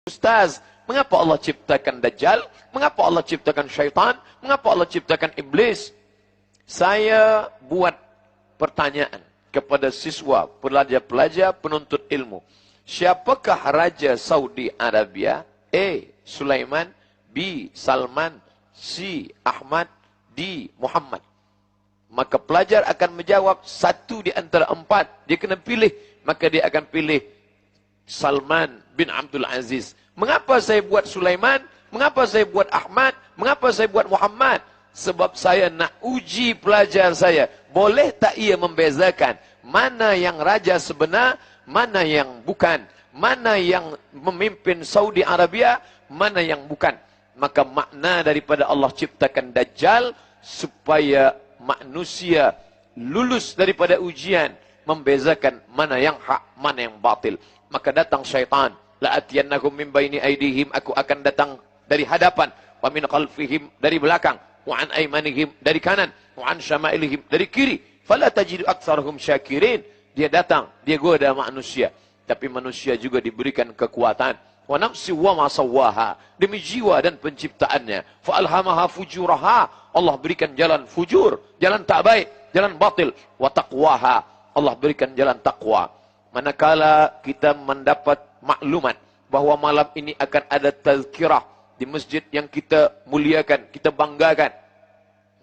Ustaz, mengapa Allah ciptakan Dajjal? Mengapa Allah ciptakan syaitan? Mengapa Allah ciptakan iblis? Saya buat pertanyaan kepada siswa, pelajar-pelajar, penuntut ilmu. Siapakah Raja Saudi Arabia? A. Sulaiman, B. Salman, C. Ahmad, D. Muhammad. Maka pelajar akan menjawab satu di antara empat. Dia kena pilih. Maka dia akan pilih Salman bin Abdul Aziz. Mengapa saya buat Sulaiman? Mengapa saya buat Ahmad? Mengapa saya buat Muhammad? Sebab saya nak uji pelajar saya. Boleh tak ia membezakan mana yang raja sebenar, mana yang bukan, mana yang memimpin Saudi Arabia, mana yang bukan. Maka makna daripada Allah ciptakan Dajjal supaya manusia lulus daripada ujian, membezakan mana yang hak, mana yang batil. Maka datang syaitan, la'atiyannakum min baini aydihim, aku akan datang dari hadapan, wa min khalfihim, dari belakang, wa an aymanihim, dari kanan, wa an syama'ilihim, dari kiri, fala tajidu aktsarahum syakirin. Dia datang, dia goda manusia, tapi manusia juga diberikan kekuatan. Wa nafsi wa ma sawwaha, demi jiwa dan penciptaannya, fa alhamaha fujuraha, Allah berikan jalan fujur, jalan tak baik, jalan batil, wa taqwaha, Allah berikan jalan takwa. Manakala kita mendapat maklumat bahawa malam ini akan ada tazkirah di masjid yang kita muliakan, kita banggakan,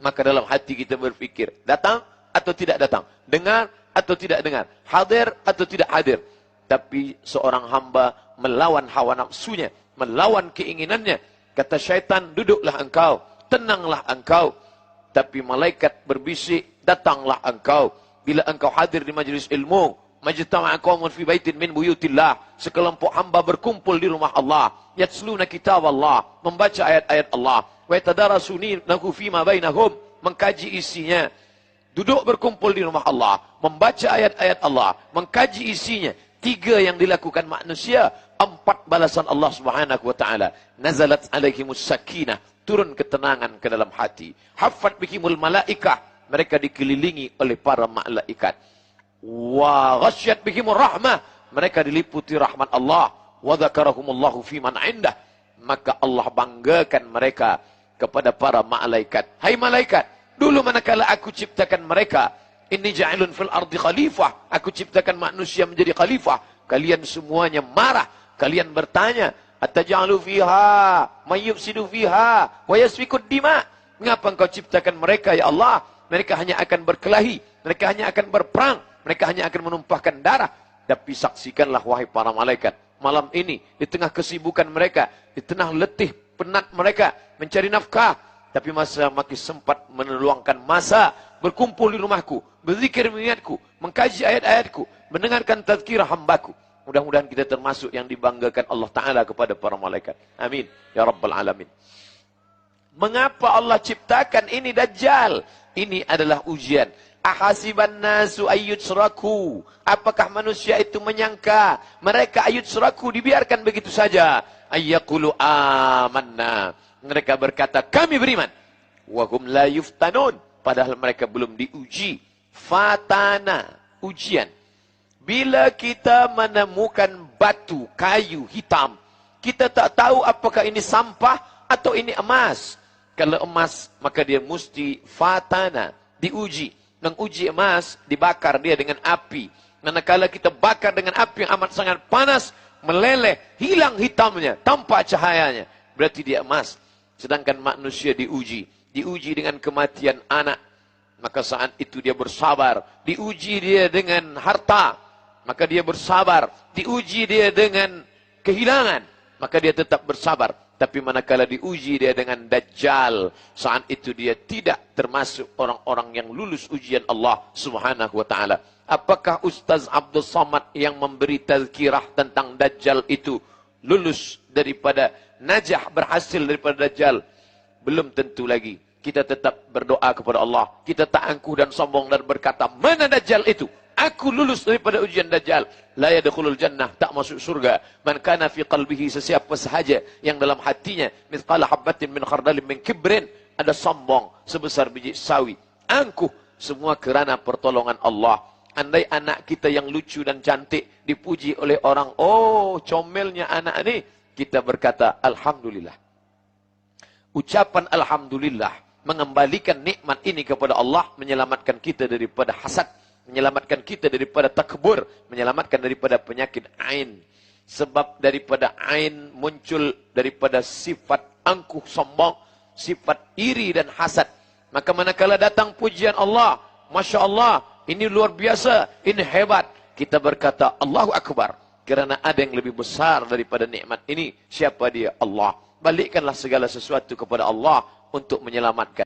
maka dalam hati kita berfikir, datang atau tidak datang, dengar atau tidak dengar, hadir atau tidak hadir. Tapi seorang hamba melawan hawa nafsunya, melawan keinginannya. Kata syaitan, duduklah engkau, tenanglah engkau. Tapi malaikat berbisik, datanglah engkau. Bila engkau hadir di majlis ilmu, majtama'a qaumun fi baitin min buyutillah, sekelompok hamba berkumpul di rumah Allah, yatsluna kitab Allah, membaca ayat-ayat Allah, wa yatadarasunahu fima bainahum, mengkaji isinya. Duduk berkumpul di rumah Allah, membaca ayat-ayat Allah, mengkaji isinya. 3 yang dilakukan manusia, 4 balasan Allah Subhanahu wa taala. Nazalat alaihimus sakinah, turun ketenangan ke dalam hati. Haffat bihimul malaikah, mereka dikelilingi oleh para malaikat. Wa ghasyat bihimur rahmah, mereka diliputi rahmat Allah. Wa dzakarahumullahu fi man indah, maka Allah banggakan mereka kepada para malaikat. Hai malaikat, dulu manakala aku ciptakan mereka, inni ja'ilun fil ardi khalifah, aku ciptakan manusia menjadi khalifah, kalian semuanya marah, kalian bertanya, ataj'alu fiha may yufsidu fiha wa yasfikud dima, mengapa engkau ciptakan mereka ya Allah? Mereka hanya akan berkelahi, mereka hanya akan berperang, mereka hanya akan menumpahkan darah. Tapi saksikanlah wahai para malaikat, malam ini di tengah kesibukan mereka, di tengah letih penat mereka mencari nafkah, tapi masa makin sempat meluangkan masa berkumpul di rumahku, berzikir mengingatku, mengkaji ayat-ayatku, mendengarkan tazkirah hambaku. Mudah-mudahan kita termasuk yang dibanggakan Allah Ta'ala kepada para malaikat. Amin. Ya Rabbal Alamin. Mengapa Allah ciptakan ini Dajjal? Ini adalah ujian. Ahasiban nasu ayyutsraku, apakah manusia itu menyangka mereka ayyutsraku, dibiarkan begitu saja? Ayyaqulu amanna, mereka berkata kami beriman. Wa hum la yuftanun, padahal mereka belum diuji. Fatana, ujian. Bila kita menemukan batu, kayu hitam, kita tak tahu apakah ini sampah atau ini emas. Kalau emas, maka dia mesti fatana, diuji. Menguji emas, dibakar dia dengan api. Manakala kita bakar dengan api yang amat sangat panas, meleleh, hilang hitamnya, tampak cahayanya, berarti dia emas. Sedangkan manusia diuji dengan kematian anak, maka saat itu dia bersabar. Diuji dia dengan harta, maka dia bersabar. Diuji dia dengan kehilangan, maka dia tetap bersabar. Tapi manakala diuji dia dengan Dajjal, saat itu dia tidak termasuk orang-orang yang lulus ujian Allah Subhanahu wa taala. Apakah Ustaz Abdul Somad yang memberi tazkirah tentang Dajjal itu lulus daripada najah, berhasil daripada Dajjal? Belum tentu lagi. Kita tetap berdoa kepada Allah. Kita tak angkuh dan sombong dan berkata, mana Dajjal itu? Aku lulus daripada ujian Dajjal. La yadkhulul jannah, tak masuk surga. Man kana fi qalbihi, sesiapa sahaja yang dalam hatinya mithqala habbatin min khardalin min kibrin, ada sombong sebesar biji sawi, angkuh, semua kerana pertolongan Allah. Andai anak kita yang lucu dan cantik dipuji oleh orang, oh comelnya anak ni, kita berkata Alhamdulillah. Ucapan Alhamdulillah mengembalikan nikmat ini kepada Allah, menyelamatkan kita daripada hasad, menyelamatkan kita daripada takbur, menyelamatkan daripada penyakit ain. Sebab daripada ain muncul daripada sifat angkuh sombong, sifat iri dan hasad. Maka manakala datang pujian Allah, Masya Allah, ini luar biasa, ini hebat, kita berkata Allahu Akbar. Kerana ada yang lebih besar daripada nikmat ini. Siapa dia? Allah. Balikkanlah segala sesuatu kepada Allah untuk menyelamatkan.